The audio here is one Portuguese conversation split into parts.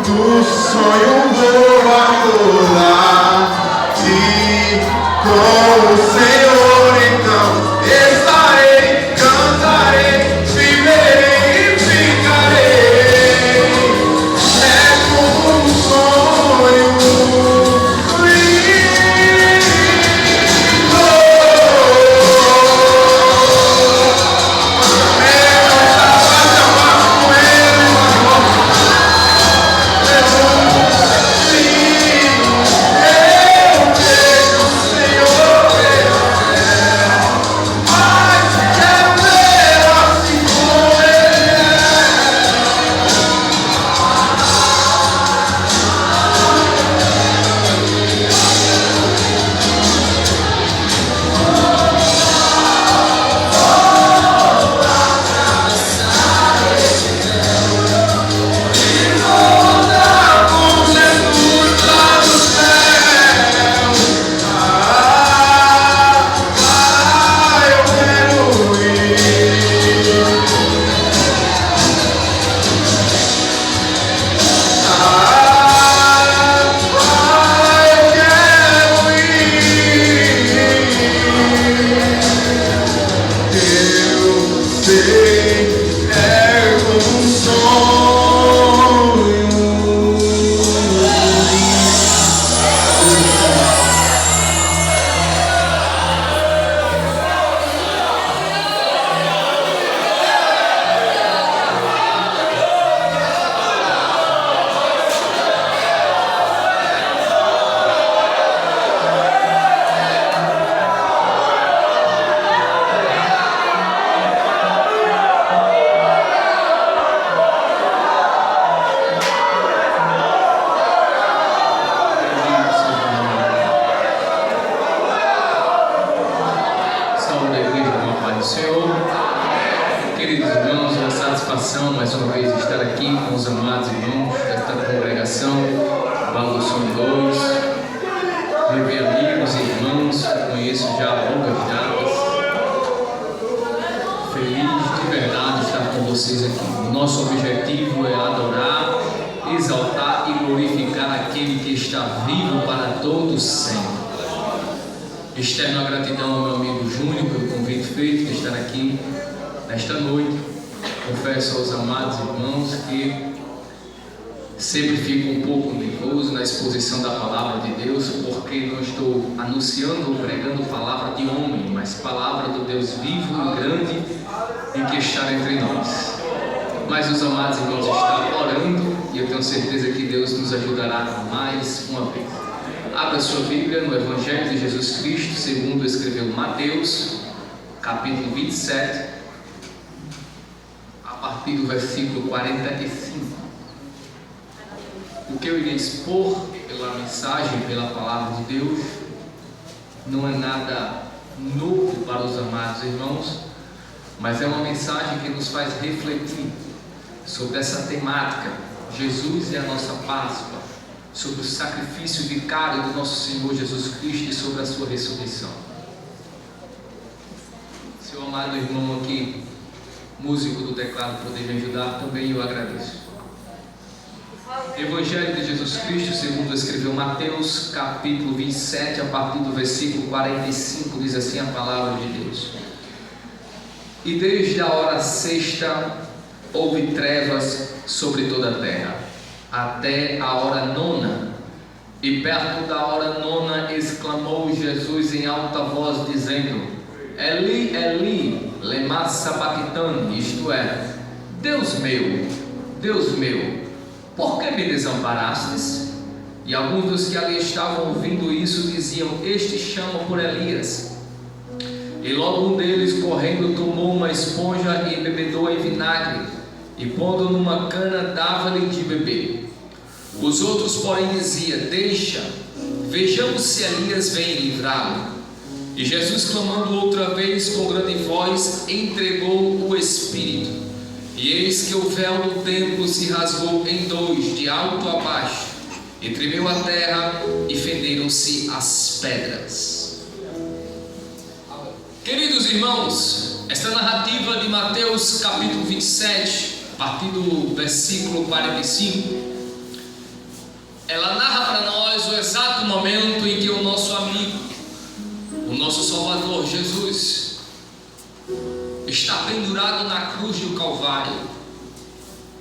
do sonho vou acordar e com o Senhor então estarei, cantarei, viverei e ficarei. É como um sonho. Mais uma vez estar aqui com os amados irmãos desta congregação Vale do Som 2, meu bem amigos e irmãos que conheço já há longas datas. Feliz de verdade estar com vocês aqui. O nosso objetivo é adorar, exaltar e glorificar aquele que está vivo para todos sempre. Externo a gratidão ao meu amigo Júnior pelo convite feito de estar aqui nesta noite. Confesso aos amados irmãos que sempre fico um pouco nervoso na exposição da palavra de Deus, porque não estou anunciando ou pregando palavra de homem, mas palavra do Deus vivo e grande e que está entre nós. Mas os amados irmãos estão orando e eu tenho certeza que Deus nos ajudará mais uma vez. Abra sua Bíblia no Evangelho de Jesus Cristo, segundo escreveu Mateus, capítulo 27. A partir do versículo 45. O que eu irei expor pela mensagem, pela palavra de Deus, não é nada novo para os amados irmãos, mas é uma mensagem que nos faz refletir sobre essa temática, Jesus e a nossa Páscoa, sobre o sacrifício vicário do nosso Senhor Jesus Cristo e sobre a sua ressurreição. Seu amado irmão aqui, músico do teclado, poder me ajudar, também eu agradeço. Evangelho de Jesus Cristo, segundo escreveu Mateus, capítulo 27, a partir do versículo 45, diz assim a palavra de Deus: E desde a hora sexta houve trevas sobre toda a terra, até a hora nona, e perto da hora nona exclamou Jesus em alta voz, dizendo: Eli, Eli, lema sabachthani, isto é, Deus meu, por que me desamparastes? E alguns dos que ali estavam ouvindo isso diziam: Este chama por Elias. E logo um deles, correndo, tomou uma esponja e embebedou em vinagre, e pondo numa cana, dava-lhe de beber. Os outros, porém, diziam: Deixa, vejamos se Elias vem livrá-lo. E Jesus, clamando outra vez com grande voz, entregou o Espírito. E eis que o véu do templo se rasgou em dois, de alto a baixo, e tremeu a terra, e fenderam-se as pedras. Queridos irmãos, esta narrativa de Mateus capítulo 27, a partir do versículo 45, ela narra para nós o exato momento em que o nosso amigo, o nosso Salvador Jesus, está pendurado na cruz do Calvário,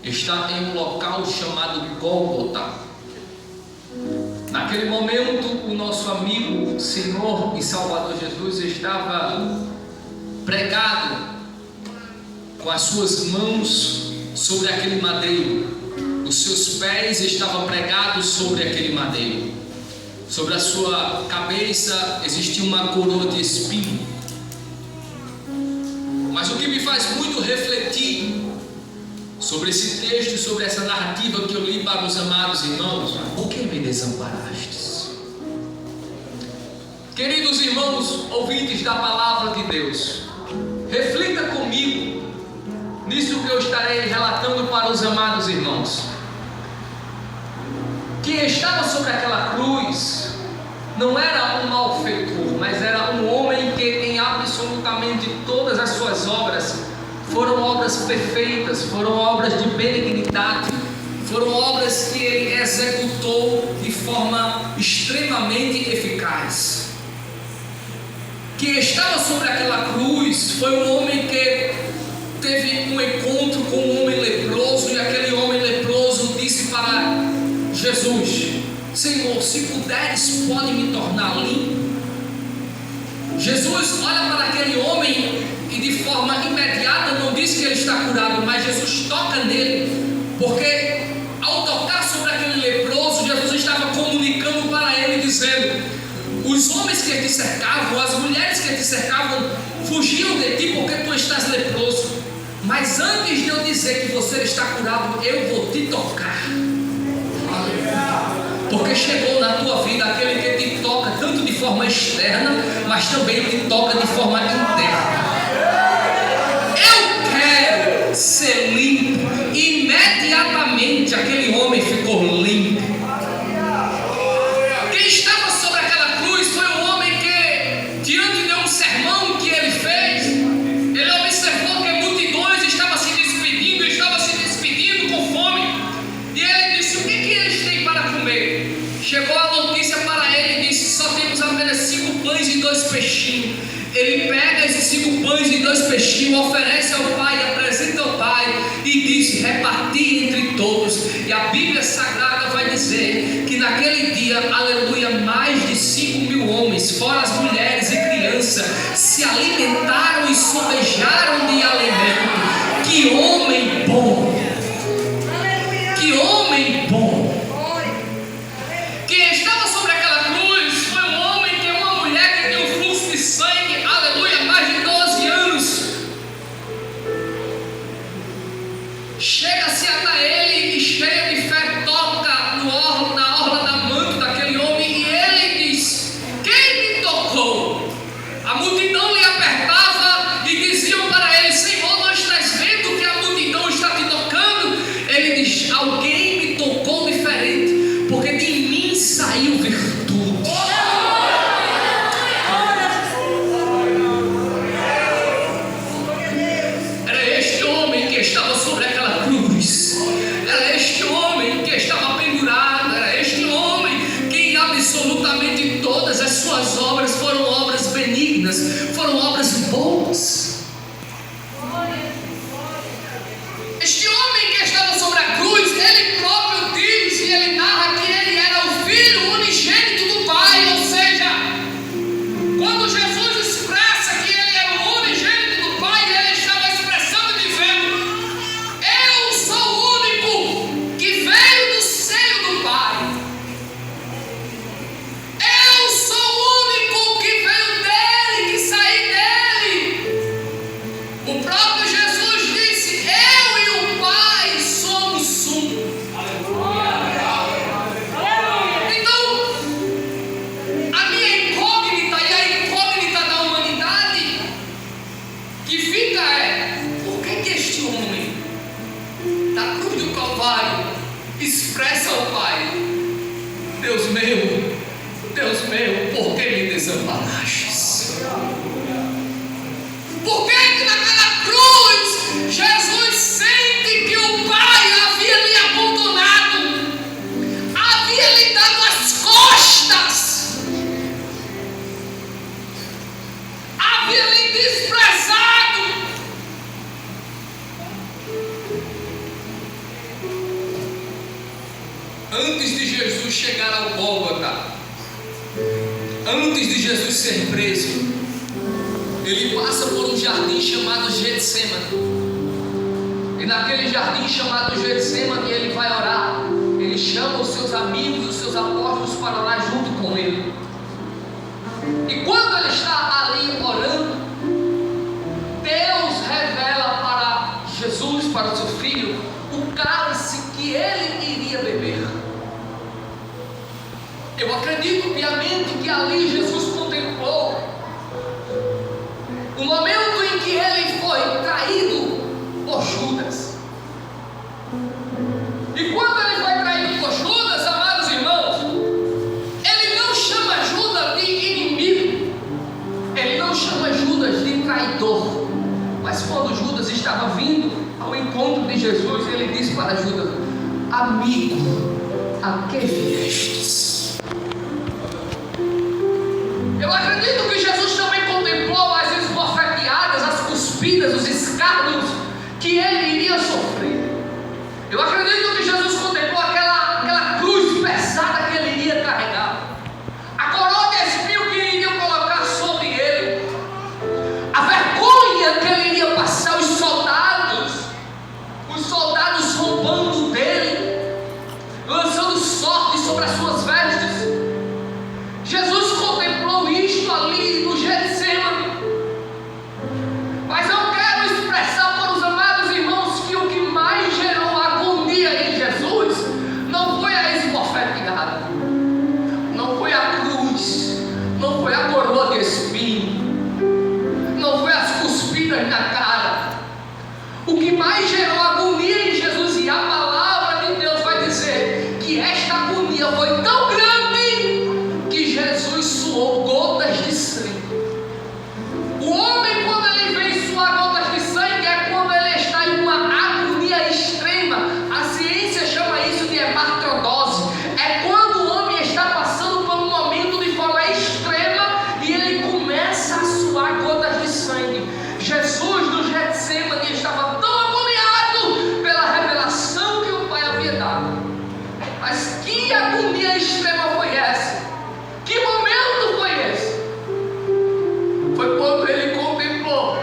está em um local chamado Gólgota. Naquele momento, o nosso amigo, Senhor e Salvador Jesus estava pregado com as suas mãos sobre aquele madeiro. Os seus pés estavam pregados sobre aquele madeiro. Sobre a sua cabeça existia uma coroa de espinho. Mas o que me faz muito refletir sobre esse texto, sobre essa narrativa que eu li para os amados irmãos: por que me desamparastes? Queridos irmãos, ouvintes da palavra de Deus, reflita comigo nisso que eu estarei relatando para os amados irmãos. Quem estava sobre aquela cruz não era um malfeitor, mas era um homem que em absolutamente todas as suas obras foram obras perfeitas, foram obras de benignidade, foram obras que ele executou de forma extremamente eficaz. Quem estava sobre aquela cruz foi um homem que teve um encontro com um homem leproso, e aquele homem leproso disse para Jesus: Senhor, se puderes, pode me tornar limpo. Jesus olha para aquele homem e de forma imediata não diz que ele está curado, mas Jesus toca nele, porque ao tocar sobre aquele leproso, Jesus estava comunicando para ele, dizendo: os homens que te cercavam, as mulheres que te cercavam, fugiam de ti porque tu estás leproso, mas antes de eu dizer que você está curado, eu vou te tocar. Porque chegou na tua vida aquele que te toca tanto de forma externa, mas também te toca de forma interna. Eu quero ser limpo. Imediatamente aquele homem ficou limpo. Quem estava sobre aquela cruz foi um homem que, diante de um sermão que ele fez, ele observou que multidões estavam se despedindo com fome, e ele disse: o que eles têm para comer? Chegou a notícia para ele e disse: só temos apenas 5 pães e 2 peixinhos. Ele pega esses 5 pães e 2 peixinhos, oferece ao Pai, apresenta ao Pai e diz: reparti entre todos. E a Bíblia Sagrada vai dizer que naquele dia, aleluia, mais de 5.000 homens, fora as mulheres e crianças, se alimentaram e sobejaram de alimento. Que homem bom! Que homem bom! Quem estava sobre aquela cruz foi um homem que é uma mulher que tem um fluxo de sangue, aleluia, mais de 12 anos. Chega-se até ele e, cheia de fé, toca na orla da manta daquele homem, e ele diz: quem me tocou? A multidão lhe apertava e diziam para ele: Senhor, não estás vendo que a multidão está te tocando? Ele diz: alguém me tocou diferente, porque de mim saiu virtude. Era este homem que estava sobre aquela cruz, era este homem que estava pendurado, era este homem que em absolutamente todas as suas obras foram obras benignas, foram obras boas. Este homem que estava sobre a cruz, ele próprio diz e ele narra que ele era o filho unigênito do Pai, ou seja, quando Jesus expressa que ele era o unigênito do Pai, ele estava expressando e dizendo: eu sou o único que veio do seio do Pai. Eu sou o único que veio dele, que saí dele. O próprio Jesus disse: eu e o Pai somos um. Então, a minha incógnita e a incógnita da humanidade que fica é: por que este homem da cruz do Calvário expressa ao Pai: Deus meu, por que me desamparastes? Por que naquela cruz Jesus sente que o Pai havia lhe abandonado, havia lhe Antes de Jesus chegar ao Gólgota, antes de Jesus ser preso, ele passa por um jardim chamado Getsemane. E naquele jardim chamado Getsemane ele vai orar. Ele chama os seus amigos, os seus apóstolos para orar junto com ele. E quando ele está ali orando, Deus revela para Jesus, para o seu filho, o cálice que ele iria beber. Eu acredito piamente que ali Jesus contemplou o momento em que ele foi traído por Judas. E quando ele foi traído por Judas, amados irmãos, ele não chama Judas de inimigo, ele não chama Judas de traidor. Mas quando Judas estava vindo ao encontro de Jesus, ele disse para Judas: amigo, a que viestes? Eu acredito que Jesus também contemplou as esbofeteadas, as cuspidas, os escárnios que ele iria sofrer. Eu acredito que Jesus contemplou aquela cruz pesada que ele iria carregar, a coroa de espinho que iriam colocar sobre ele, a vergonha que ele iria passar, os soldados roubando dele, lançando sorte sobre as suas vestes. Jesus contemplou isto ali no Getsemane. Mas eu quero expressar para os amados irmãos que o que mais gerou agonia em Jesus não foi a esbofeteada, não foi a cruz, não foi a coroa de espinho, não foi as cuspidas na cara. O que mais gerou agonia em Jesus, e a palavra de Deus vai dizer que esta agonia foi tão grande que Jesus suou gotas de sangue. O homem, quando ele vem suar gotas de sangue, é quando ele está em uma agonia extrema. A ciência chama isso de hematodose. É quando o homem está passando por um momento de forma extrema e ele começa a suar gotas de sangue. Jesus no Getsemane estava tão agoniado pela revelação que o Pai havia dado. Mas que agonia extrema foi essa? Que momento foi esse? Foi quando ele contemplou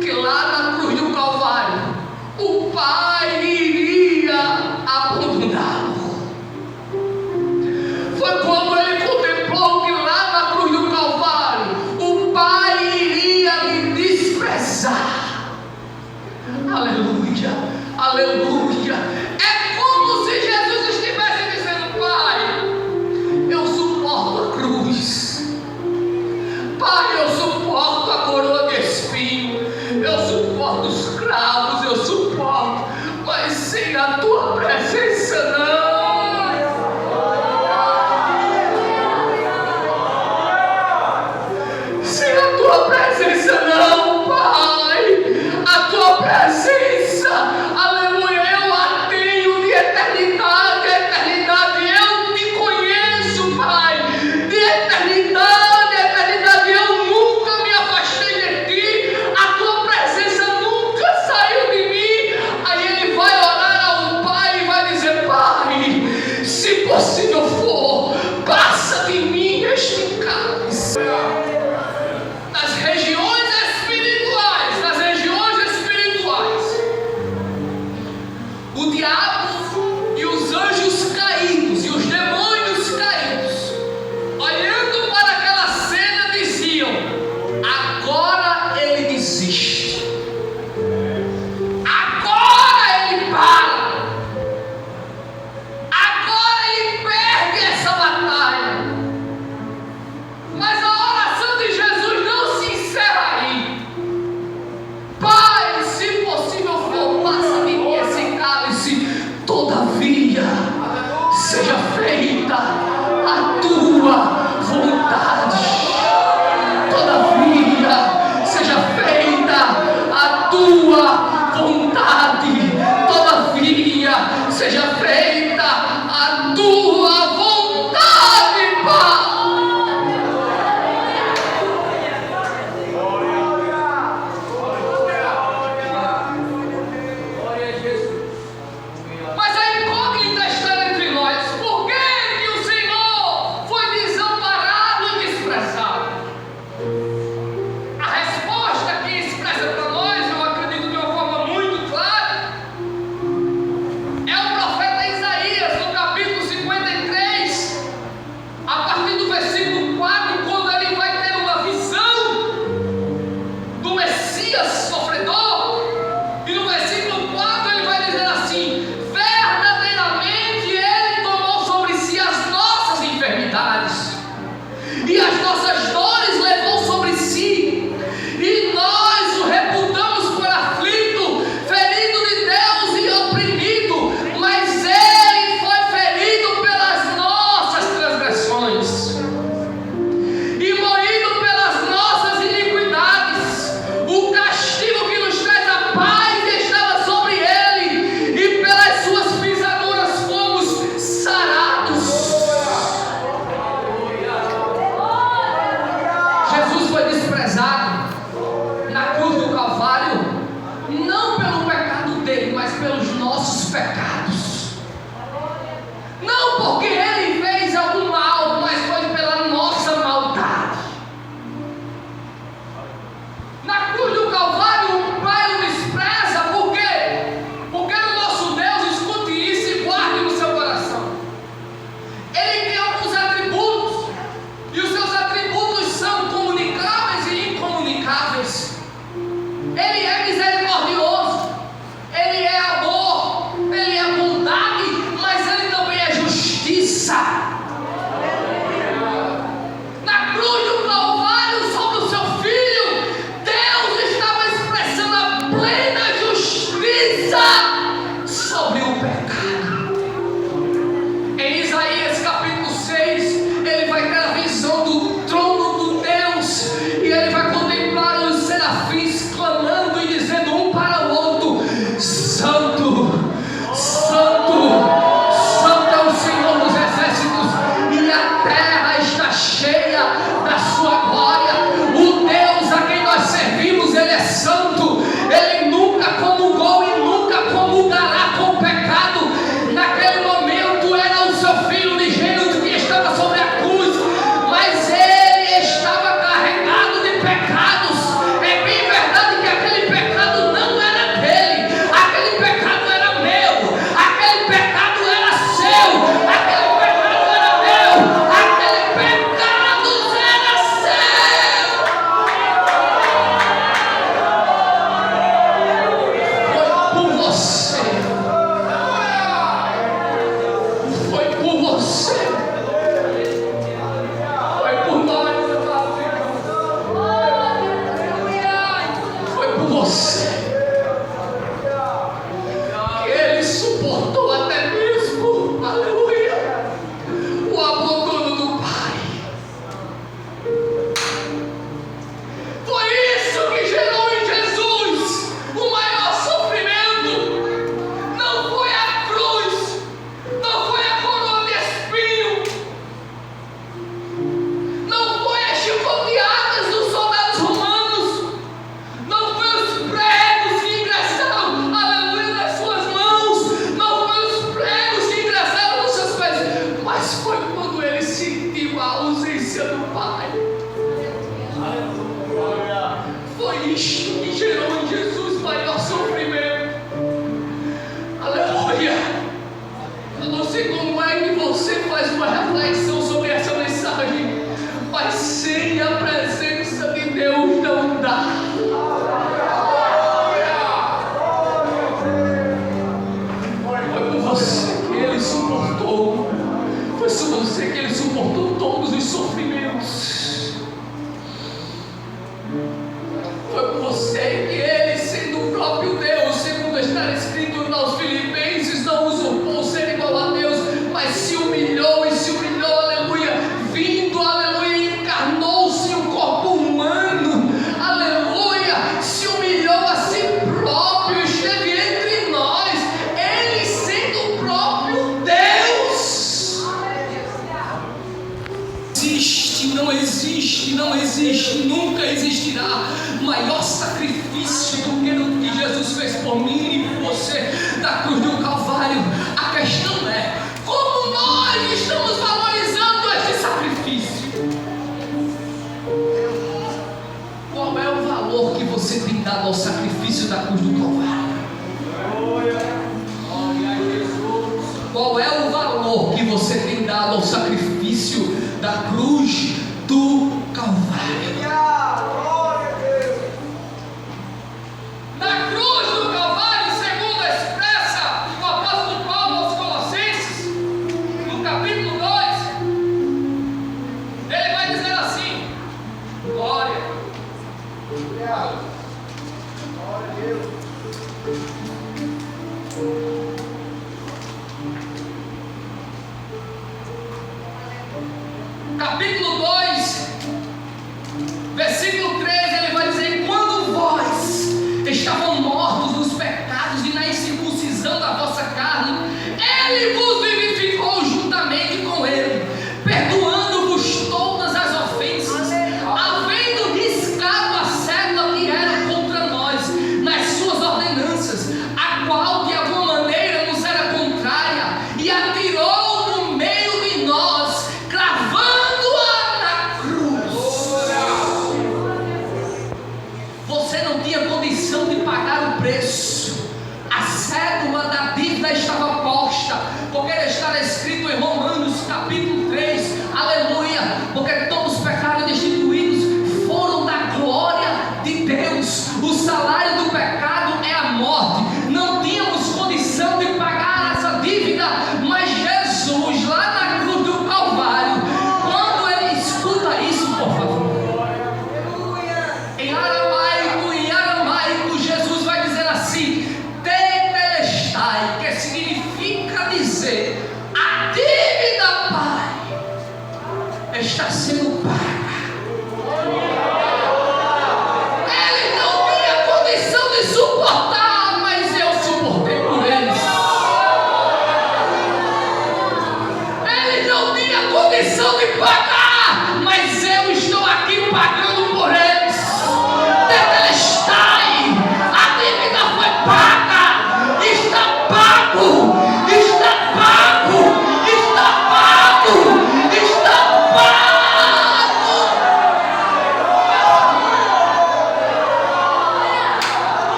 que lá na cruz do Calvário o Pai iria abandoná-lo. Foi quando ele contemplou que lá na cruz do Calvário o Pai iria lhe desprezar. Aleluia, aleluia. É como se Jesus estivesse dizendo: Pai, eu suporto a cruz, Pai, eu suporto a coroa de espinho, eu suporto os cravos, eu suporto, mas sem a tua presença não. Sem a tua presença não, Pai. A tua presença, aleluia, eu a tenho de eternidade a eternidade. Eu te conheço, Pai, de eternidade a eternidade. Eu nunca me afastei de ti, a tua presença nunca saiu de mim. Aí ele vai orar ao Pai e vai dizer: Pai, se possível for, passa de mim este cálice. Nas regiões espirituais, mas pelos nossos pecados. Não porque Ele fez algum mal, mas foi pela nossa maldade. Na cruz do Calvário, o Pai o despreza. Por quê? Porque o nosso Deus, escute isso e guarde no seu coração. Ele tem alguns atributos, e os seus atributos são comunicáveis e incomunicáveis. Ele é misericordioso, Ele é amor, Ele é bondade, mas Ele também é justiça. Na cruz do Calvário, sobre o seu Filho, Deus estava expressando a plena justiça sobre o pecado. Em Isaías capítulo 6, ele vai ter a visão do trono do Deus, e ele vai contemplar os serafins clamando e dizendo um para o outro: Santo, Santo, Santo é o Senhor dos exércitos, e a terra está cheia da sua glória. O Deus a quem nós servimos, Ele é santo, Ele nunca comungou e nunca comungará com o pecado. Naquele momento era o seu Filho unigênito que estava sobre a cruz, mas Ele estava carregado de pecados. É bem verdade que aquele pecado não era dele, aquele pecado era meu, aquele pecado era seu, aquele pecado era meu, aquele pecado era seu. Foi por você, foi por você, foi por nós, foi por você que Ele suportou até mesmo, aleluia, o abandono do Pai. Foi isso que gerou em Jesus o maior sofrimento. Não foi a cruz, não foi a coroa de espinho, não foi as chicoteadas dos soldados romanos, não foi os pregos que ingressaram, aleluia, nas suas mãos, não foi os pregos que ingressaram nos seus pés, mas foi quando Ele sentiu a ausência do Pai. Foi isso que gerou em Jesus maior sofrimento. Aleluia. Eu não sei como é que você faz uma reflexão sobre essa mensagem, mas sem a presença de Deus não dá. Foi por você que Ele suportou, foi por você que Ele suportou todos os sofrimentos. Foi por você que Ele, sendo o próprio Deus, segundo está escrito aos Filipenses, não usurpou ser igual a Deus, mas se humilhou e se humilhou, aleluia, vindo, aleluia, encarnou-se em um corpo humano, aleluia, se humilhou a si próprio, esteve entre nós, Ele sendo o próprio Deus. Não existe, nunca existirá maior sacrifício do que o que Jesus fez por mim e por você da cruz do Calvário. A questão é como nós estamos valorizando este sacrifício. Qual é o valor que você tem dado ao sacrifício da cruz do Calvário? Qual é o valor que você tem dado ao sacrifício da cruz do Calvário? Na cruz do Calvário, segundo expressa o apóstolo Paulo aos Colossenses, no capítulo 2, ele vai dizer assim: glória a Deus. Capítulo 2, versículo 13, ele vai dizer: quando vós estavam mortos nos pecados e na incircuncisão da vossa carne, Ele vos vivificou juntamente com Ele, perdoando-vos todas as ofensas, havendo riscado a cédula que era contra nós nas suas ordenanças, a qual que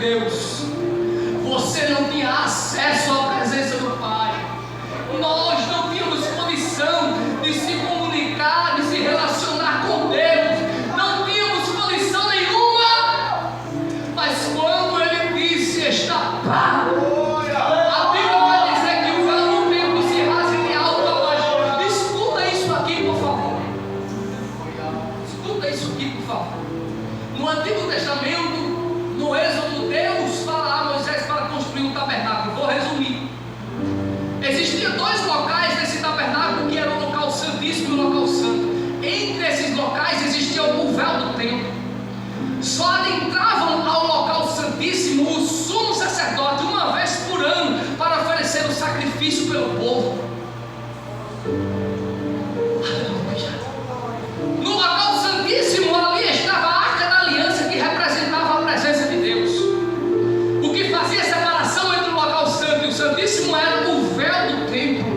Deus. Você não tinha acesso à presença do Pai. Nós não tínhamos condição de se comunicar, de se relacionar com Deus. Não tínhamos condição nenhuma. Mas quando Ele disse: está pago, a Bíblia vai dizer que o véu do templo se rasga de alto a baixo. Escuta isso aqui, por favor. Escuta isso aqui, por favor. No Antigo Testamento, no Êxodo, Deus fala a Moisés para construir um tabernáculo. Vou resumir. Existiam dois locais nesse tabernáculo, que era o local santíssimo e o local santo. Entre esses locais existia o véu do templo. Só adentravam ao local santíssimo o sumo sacerdote uma vez por ano para oferecer o sacrifício pelo povo. Aleluia. No local santíssimo ali estava a Arca da Aliança, que representava a presença de Deus. O que fazia a separação entre o local santo e o santíssimo era o véu do templo.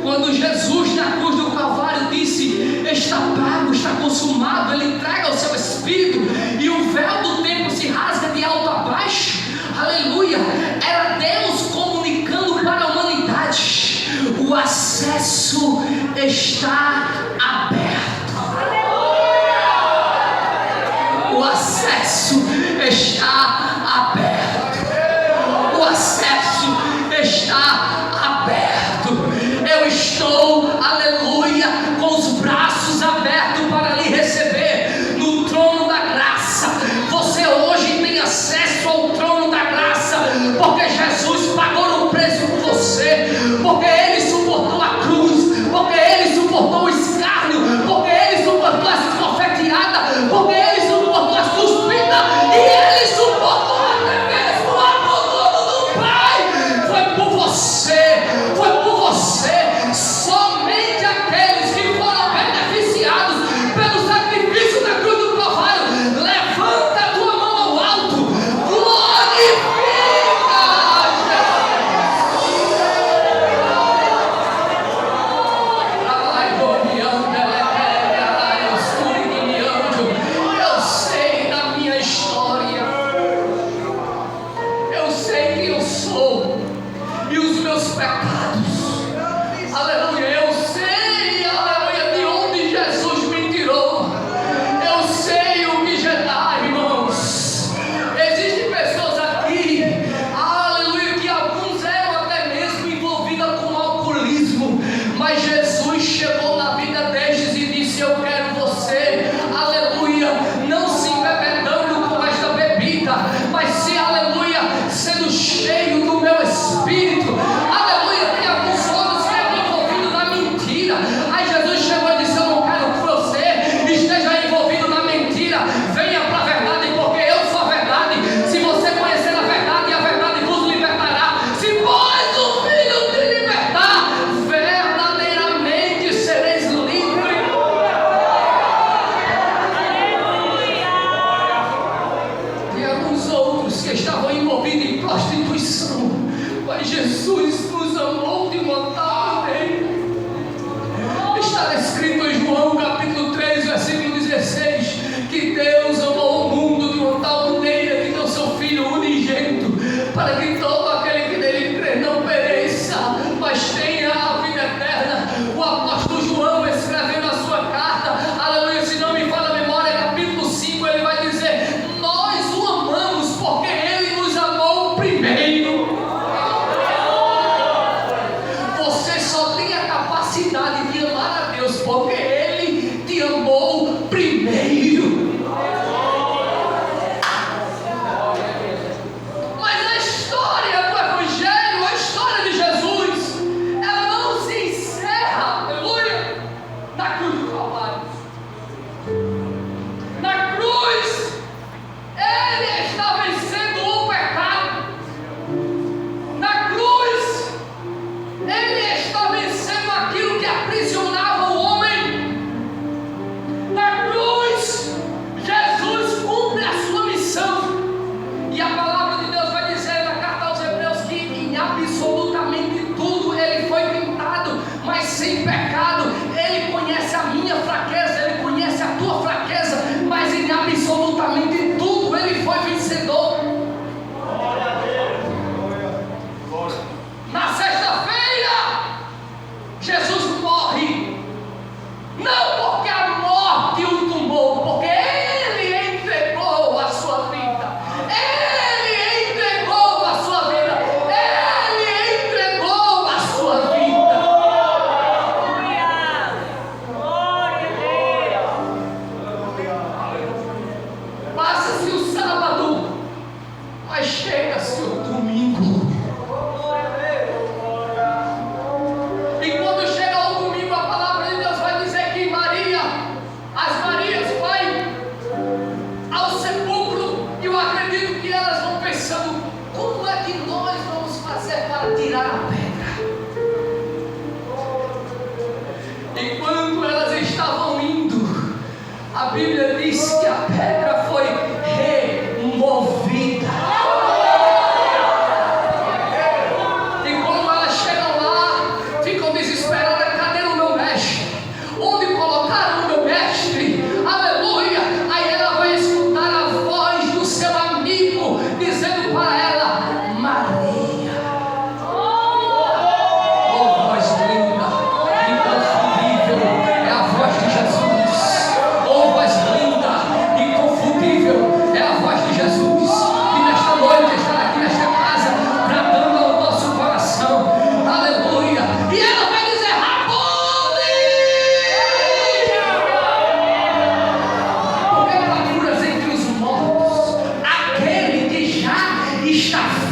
Quando Jesus na cruz do Calvário disse: está pago, está consumado, Ele entrega o seu Espírito e o véu do templo se rasga de alto a baixo. Aleluia. Era Deus comunicando para a humanidade: o acesso está aberto. O acesso está aberto. O acesso está aberto. Eu estou, aleluia, com os braços abertos para lhe receber no trono da graça. Você hoje tem acesso ao trono da graça, porque Jesus pagou o preço por você, porque Ele suportou a cruz, porque Ele suportou o escárnio, porque Ele suportou as esbofeteadas, porque Ele suportou as cuspidas, e Ele suportou até mesmo o abandono do Pai. Foi por você, foi por você. Somente aqueles que foram beneficiados pelo sacrifício da cruz do Calvário, levanta a tua mão ao alto, glorifica Eu sei da minha história, eu sei quem eu sou e os meus pecados. Aleluia, eu sei, aleluia, de onde Jesus me tirou. Eu sei o que irmãos. Existem pessoas aqui, aleluia, que alguns eram até mesmo envolvidas com alcoolismo, mas Jesus chegou na vida destes e disse: eu quero você, aleluia, não se embebedando com esta bebida, mas se, aleluia, sendo cheio do meu Espírito. Aleluia, tem alguns outros que eram envolvidos na mentira. Aí Jesus chegou e disse: eu não quero que você esteja envolvido na mentira. Venha para a verdade, porque eu sou a verdade. Se você conhecer a verdade vos libertará. Se pois o Filho te libertar, verdadeiramente sereis livres. E alguns outros que estavam envolvidos em prostituição, mas Jesus nos amou de uma tal maneira. Está escrito em João capítulo 3, versículo 16, que Deus amou o mundo de uma tal maneira que deu seu Filho unigênito, para que todo aquele que nele crê não pereça, mas tenha a vida eterna. O apóstolo João, escrevendo a sua carta, aleluia, se não me falha a memória, capítulo 5, ele vai dizer: nós o amamos porque Ele nos amou primeiro. Você só tem a capacidade de amar a Deus porque Ele te amou primeiro. Mas a história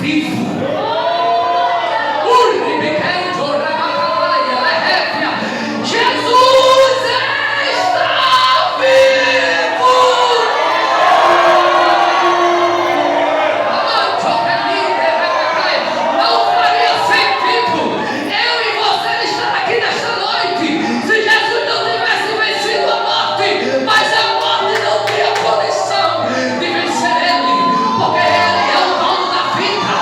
vivo. Jesus está vivo. Não faria sentido eu e você estar aqui nesta noite se Jesus não tivesse vencido a morte, mas a morte não tinha condição de vencer ele, porque ele é o dono da vida,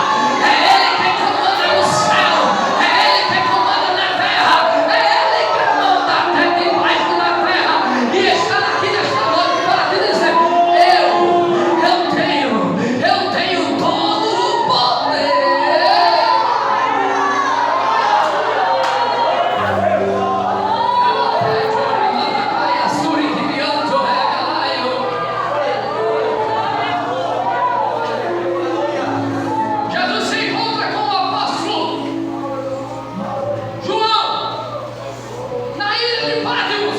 é ele quem comanda no céu, é ele quem comanda na terra, é ele quem manda até debaixo da terra, e estar aqui nesta noite para te dizer: eu tenho todo o poder. Jesus se encontra com o apóstolo João na ilha de Patmos.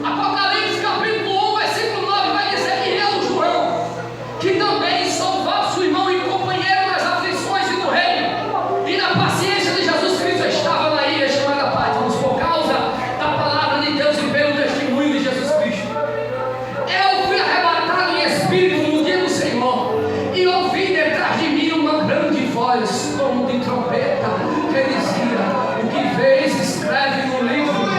Apocalipse capítulo 1, versículo 9 vai dizer que eu, João, que também sou vosso irmão e companheiro nas aflições e no reino e na paciência de Jesus Cristo, estava na ilha chamada Patmos por causa da palavra de Deus e pelo testemunho de Jesus Cristo. Eu fui arrebatado em espírito no dia do Senhor e ouvi detrás de mim uma grande voz como de trombeta que dizia: o que vês, escreve no livro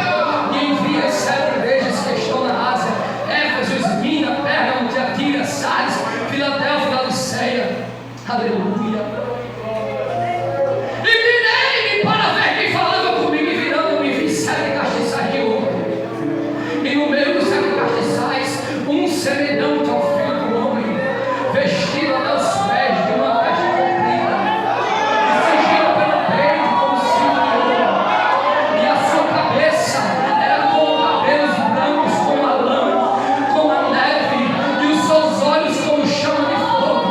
e envia as 7 igrejas que estão na Ásia: Éfeso, Esmirna, Pérgamo, Tiatira, Sardes, Filadélfia, Laodiceia. Aleluia. E virei-me para ver quem falava comigo, e virando-me vi 7 castiçais de ouro, e no meio dos 7 castiçais um semelhante ao filho do homem, vestido até os pés de uma veste comprida, e cingido pelo peito com cinto de ouro, e a sua cabeça era com cabelos brancos como a lã, como a neve, e os seus olhos como chama de fogo,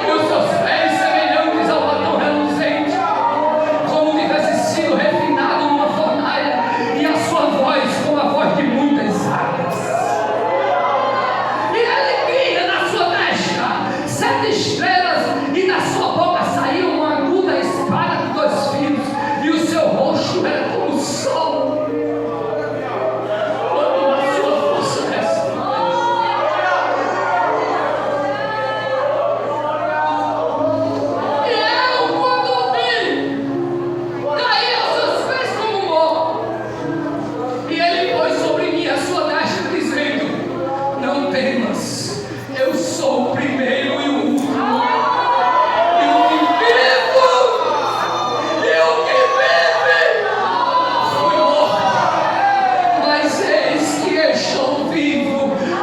e os seus pés semelhantes ao latão reluzente, como de tecido refinado numa fornalha, e a sua voz como a voz de muitas águas. E ele tinha na sua destra 7 estrelas, e da sua boca saía uma aguda espada de 2 fios, e o seu rosto era como o sol, quando a sua força resplandece. E eu, quando vi, caí aos seus pés como morto. E ele pôs sobre mim a sua destra, dizendo: não temas, eu sou o primeiro e o último, e o que vivo, e o que vive. Fui morto, mas eis que estou vivo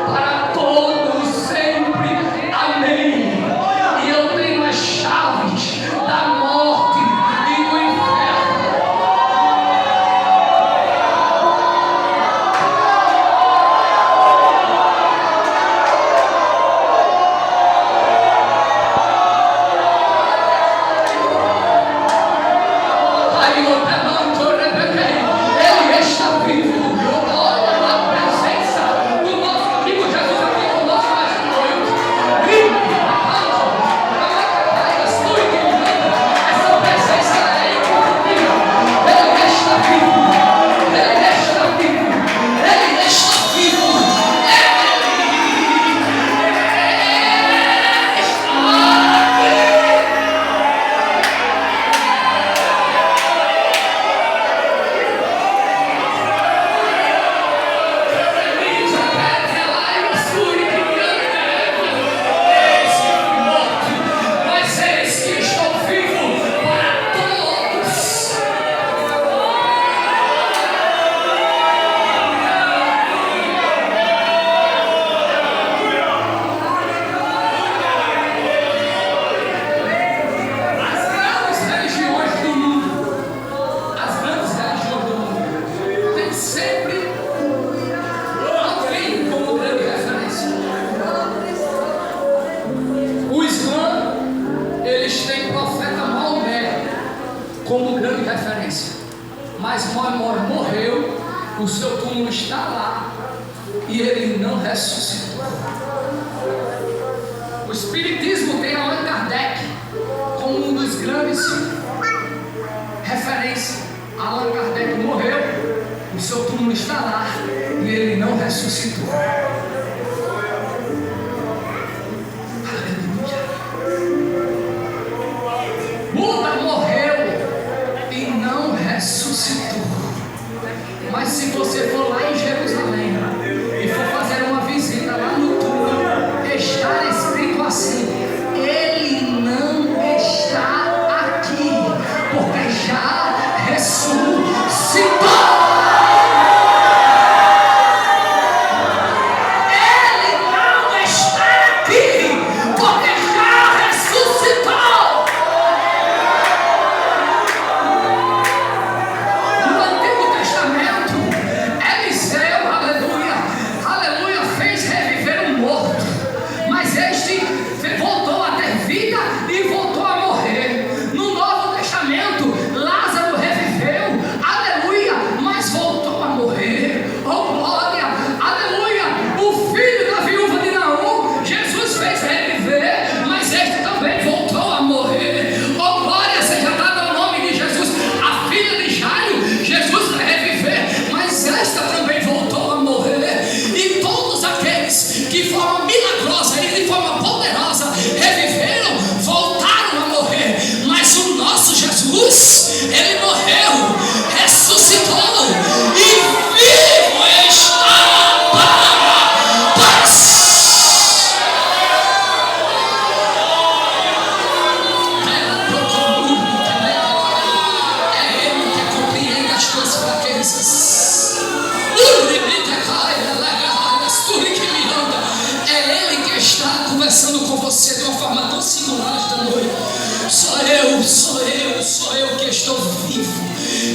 para todos sempre. Amém. E eu tenho as chaves da morte e do inferno. Ele está vivo. Olha a presença do nosso amigo Jesus aqui conosco nesta noite. Essa presença é inconfundível. Ele está vivo. Ele está vivo. Ele está vivo. Mas eis que estou vivo para todos. As grandes religiões do mundo, têm sempre alguém como grande referência. O Islã, eles têm o profeta Maomé como grande referência, mas Maomé morreu, o seu túmulo está lá e ele não ressuscitou. O O Espiritismo tem Allan Kardec como um dos grandes referências. Allan Kardec morreu, o seu túmulo está lá e ele não ressuscitou. Aleluia. Buda morreu e não ressuscitou. Mas se você for lá em Jerusalém e for fazer uma visita lá no túmulo, está escrito assim: ele não está aqui, porque já ressuscitou. Sou eu que estou vivo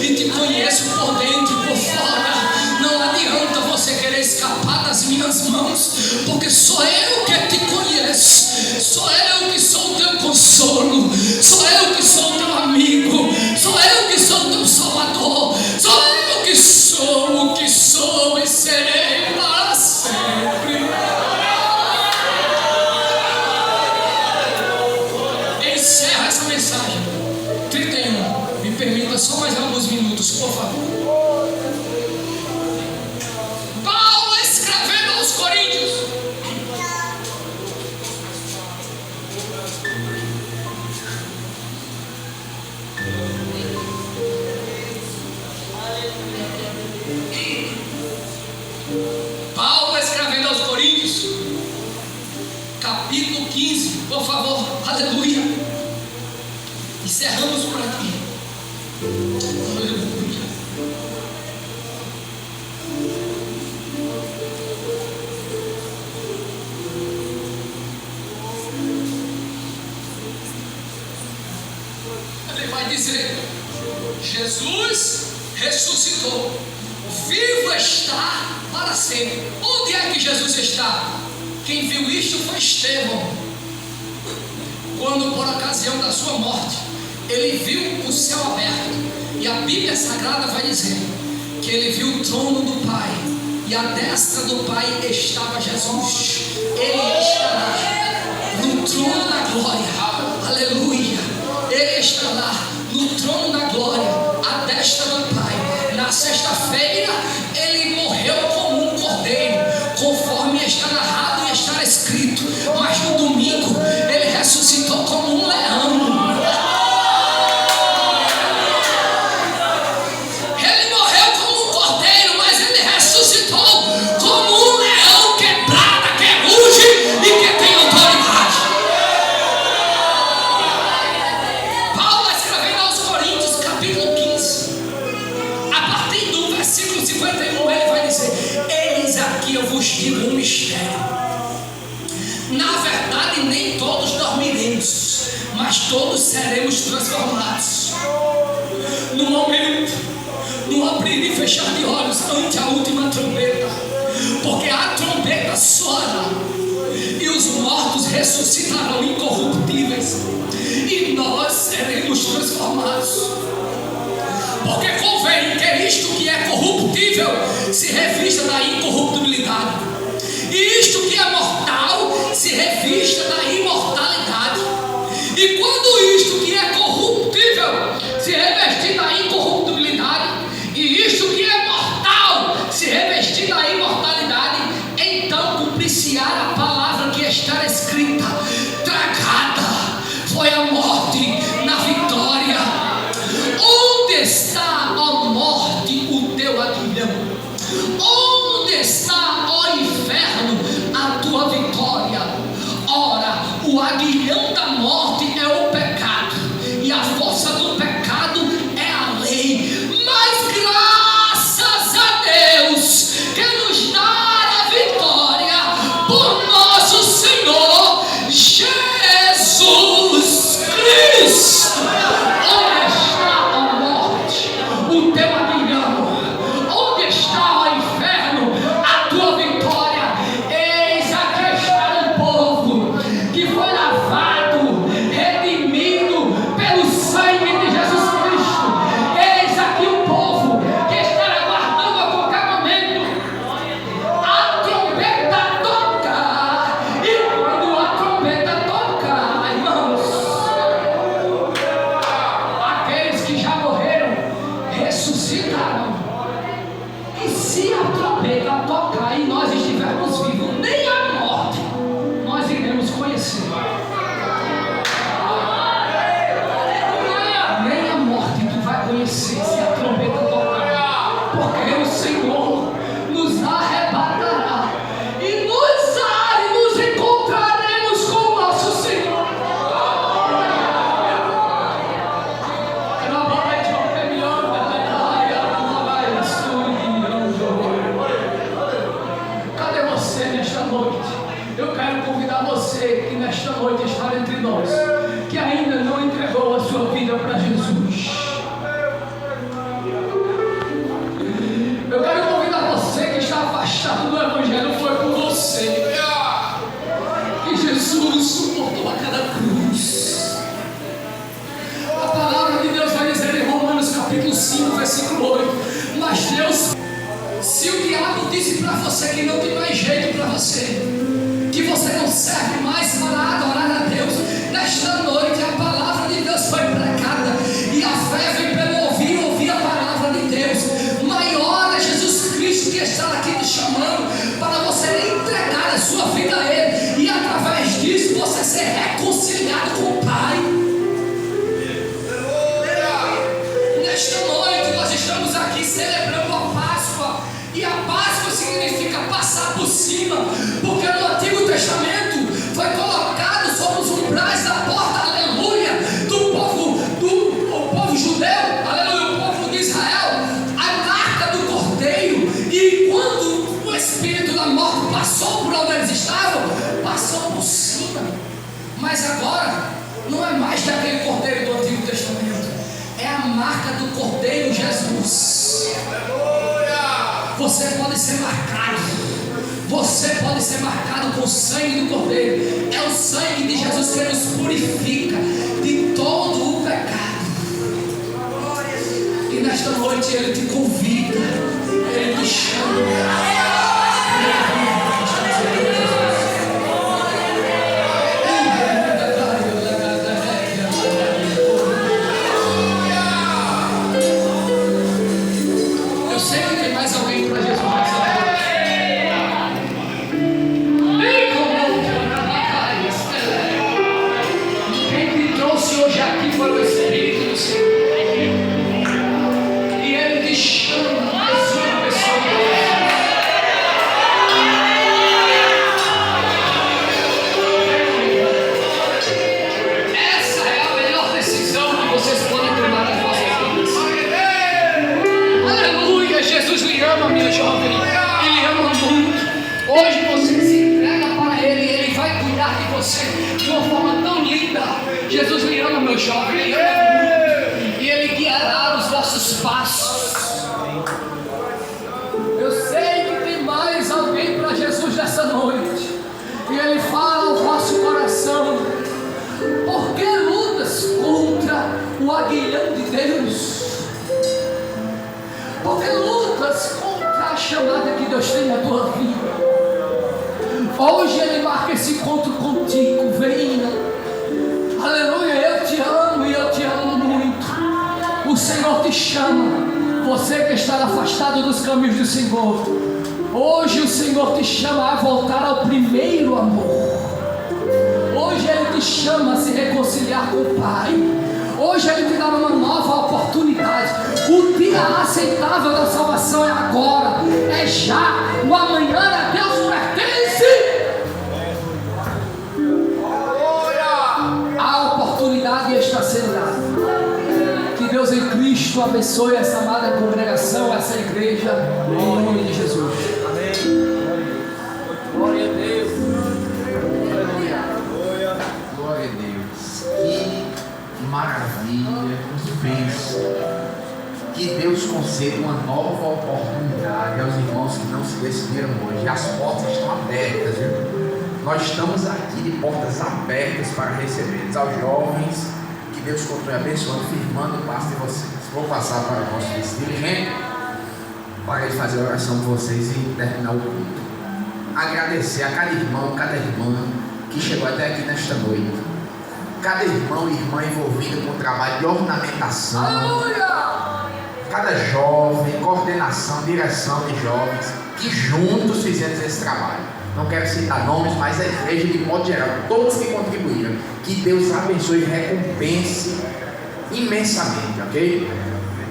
e te conheço por dentro e por fora. Não adianta você querer escapar das minhas mãos, porque sou eu que te conheço. Sou eu que sou o teu consolo. Sou eu que sou o teu amigo. Sou eu que sou o teu salvador. Sou eu que sou o que sou e serei para sempre. Encerra essa mensagem. 31. Me permita só mais alguns minutos, por favor. Paulo escrevendo aos Coríntios. Paulo escrevendo aos Coríntios, capítulo 15, por favor, aleluia. Encerramos por aqui. Aleluia. Ele vai dizer: Jesus ressuscitou, vivo está para sempre. Onde é que Jesus está? Quem viu isto foi Estevão, quando por ocasião da sua morte ele viu o céu aberto, e a Bíblia Sagrada vai dizer que ele viu o trono do Pai, e à destra do Pai estava Jesus. Ele estará no trono da glória, aleluia. Ele está lá no trono da glória, à destra do Pai. Na sexta-feira ele morreu como um cordeiro, conforme está narrado e está escrito, mas no domingo ele ressuscitou como um leão. Digo um mistério. Na verdade, nem todos dormiremos, mas todos seremos transformados. No momento, no abrir e fechar de olhos ante a última trombeta, porque a trombeta soará e os mortos ressuscitarão incorruptíveis, e nós seremos transformados. Porque convém que isto que é corruptível se revista da incorruptibilidade, e isto que é mortal se revista da imortalidade. escrita, tragada foi a morte na vitória. Onde está, ó morte, o teu aguilhão? Onde está, ó inferno, a tua vitória? Ora, o aguilhão da morte é o pecado, e a força do pecado é a lei. Mas graças a Deus que nos dá a vitória por nosso Senhor Jesus Cristo. Onde está, ó morte, o teu aguilhão? Onde está, ó inferno, a tua vitória? Eis aqui está um povo que foi lavado, redimido pelo sangue de Jesus Cristo. Eis aqui um povo que está aguardando a qualquer momento a trombeta tocar. E quando a trombeta tocar, irmãos, aqueles que já morreram ressuscitarão. E se a trombeta tocar e nós estivermos vivos, nem a morte nós iremos conhecer. Nem a morte tu vai conhecer se a trombeta tocar, porque o Senhor nos arrebatará e nos encontraremos com o nosso Senhor. Cadê você nesta noite? Eu quero convidar você que nesta noite está entre nós, que ainda não entregou a sua vida para Jesus. Eu quero convidar você que está afastado do Evangelho. Foi por você que Jesus suportou aquela cruz. A palavra de Deus vai dizer em Romanos capítulo 5, versículo 8: mas Deus, se o diabo disse para você que não tem mais jeito para você, que você não serve mais para adorar a Deus, nesta noite a palavra de Deus foi pregada, e a fé vem pelo ouvir a palavra de Deus. Maior é Jesus Cristo que está aqui te chamando para você entregar a sua vida a Ele, e através disso você ser reconciliado com o Pai. Nesta noite nós estamos aqui celebrando a Páscoa, e a Páscoa significa passar por cima, porque no Antigo Testamento foi colocado sobre os umbrais da porta, aleluia, do povo judeu, aleluia, o povo de Israel, a marca do cordeiro. E quando o espírito da morte passou por onde eles estavam, passou por cima. Mas agora não é mais daquele cordeiro do Antigo Testamento, é a marca do cordeiro Jesus. Você pode ser marcado, você pode ser marcado com o sangue do cordeiro. É o sangue de Jesus que nos purifica de todo o pecado. E nesta noite Ele te convida, Ele te chama. Eu sei que tem mais alguém para Jesus. Quem te trouxe hoje aqui foi o Espírito do Senhor. E Ele te chama mais uma pessoa. Essa é a melhor decisão que vocês podem tomar nas vossas vidas. Aleluia, Jesus lhe ama, minha jovem. Ele ama muito. Hoje você se entrega para Ele e Ele vai cuidar de você de uma forma tão linda. Jesus lhe ama, meu jovem. Ele ama muito. E Ele guiará os vossos passos. Eu sei que tem mais alguém para Jesus nessa noite. E Ele fala ao vosso coração: por que lutas contra o aguilhão de Deus? Por que lutas contra a chamada que Deus tem na tua vida? Hoje Ele marca esse encontro contigo. Venha, aleluia. Eu te amo e eu te amo muito. O Senhor te chama. Você que está afastado dos caminhos do Senhor, hoje o Senhor te chama a voltar ao primeiro amor. te chama a se reconciliar com o Pai. Hoje Ele te dá uma nova oportunidade. O dia aceitável da salvação é agora, é já. O amanhã a Deus pertence. A oportunidade está sendo dada. Que Deus em Cristo abençoe essa amada congregação, essa igreja, em nome de Jesus. Glória a Deus. Glória a Deus. Que maravilha, que bênção. Que Deus conceda uma nova oportunidade aos irmãos que não se decidiram hoje. As portas estão abertas, viu? Nós estamos aqui de portas abertas para receber. Aos jovens, que Deus continue abençoando, firmando o passo de vocês. Vou passar para o nosso vice-dirigente para ele fazer a oração por vocês e terminar o culto. Agradecer a cada irmão, cada irmã que chegou até aqui nesta noite. Cada irmão e irmã envolvido com o trabalho de ornamentação. Cada jovem, coordenação, direção de jovens que juntos fizemos esse trabalho. Não quero citar nomes, mas a igreja de modo geral, todos que contribuíram, que Deus abençoe e recompense imensamente, ok?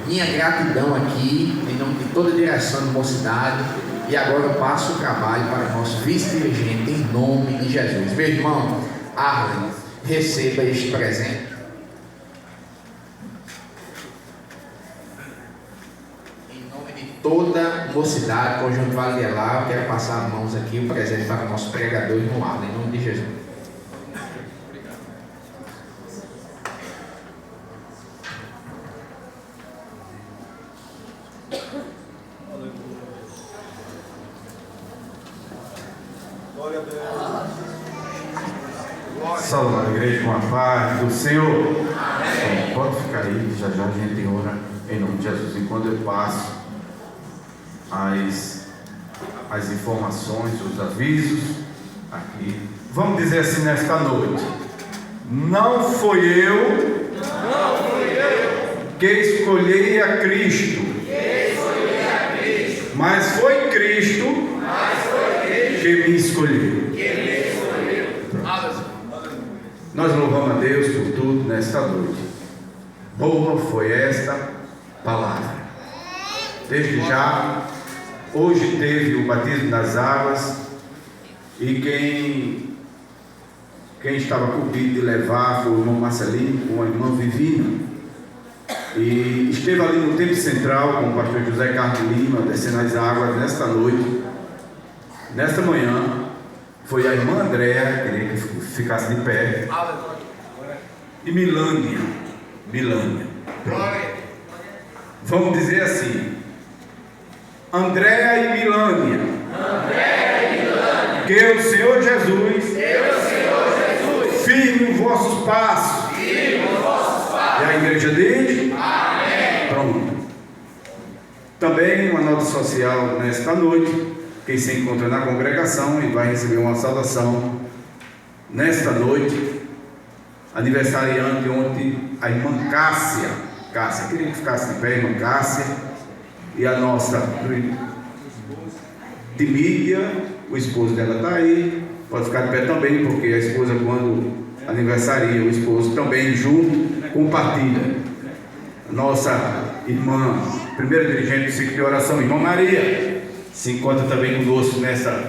Minha gratidão aqui, em nome de toda a direção da mocidade. E agora eu passo o trabalho para o nosso vice-dirigente, em nome de Jesus. Meu irmão, Arlen, receba este presente. Em nome de toda a mocidade, Conjunto Vale de Lá, eu quero passar as mãos aqui, o presente para o nosso pregador, irmão Arlen, em nome de Jesus. Salve a igreja com a paz do Senhor. Amém. Pode ficar aí, já já a gente ora em nome de Jesus. Enquanto eu passo as informações, os avisos aqui, vamos dizer assim nesta noite: não fui eu que escolhi a Cristo, mas foi Cristo que me escolheu. Nós louvamos a Deus por tudo nesta noite. Boa foi esta palavra. Desde já, hoje teve o batismo das águas, e quem estava cumprido de levar foi o irmão Marcelino com a irmã Vivina, e esteve ali no Templo Central com o pastor José Carlos Lima, descendo as águas nesta noite. Nesta manhã foi a irmã Andréa, queria que ficasse de pé, e Milânia. Vamos dizer assim: Andréa e Milânia, que o Senhor Jesus firme os vossos passos. E a igreja diz: amém. Pronto. Também uma nota social nesta noite. Quem se encontra na congregação e vai receber uma saudação nesta noite, aniversariante ontem, a irmã Cássia, queria que ficasse de pé, irmã Cássia, e a nossa Dimídia, o esposo dela está aí, pode ficar de pé também, porque a esposa, quando aniversaria, o esposo também junto, compartilha. Nossa irmã, primeira dirigente do ciclo de oração, irmã Maria, se encontra também conosco nessa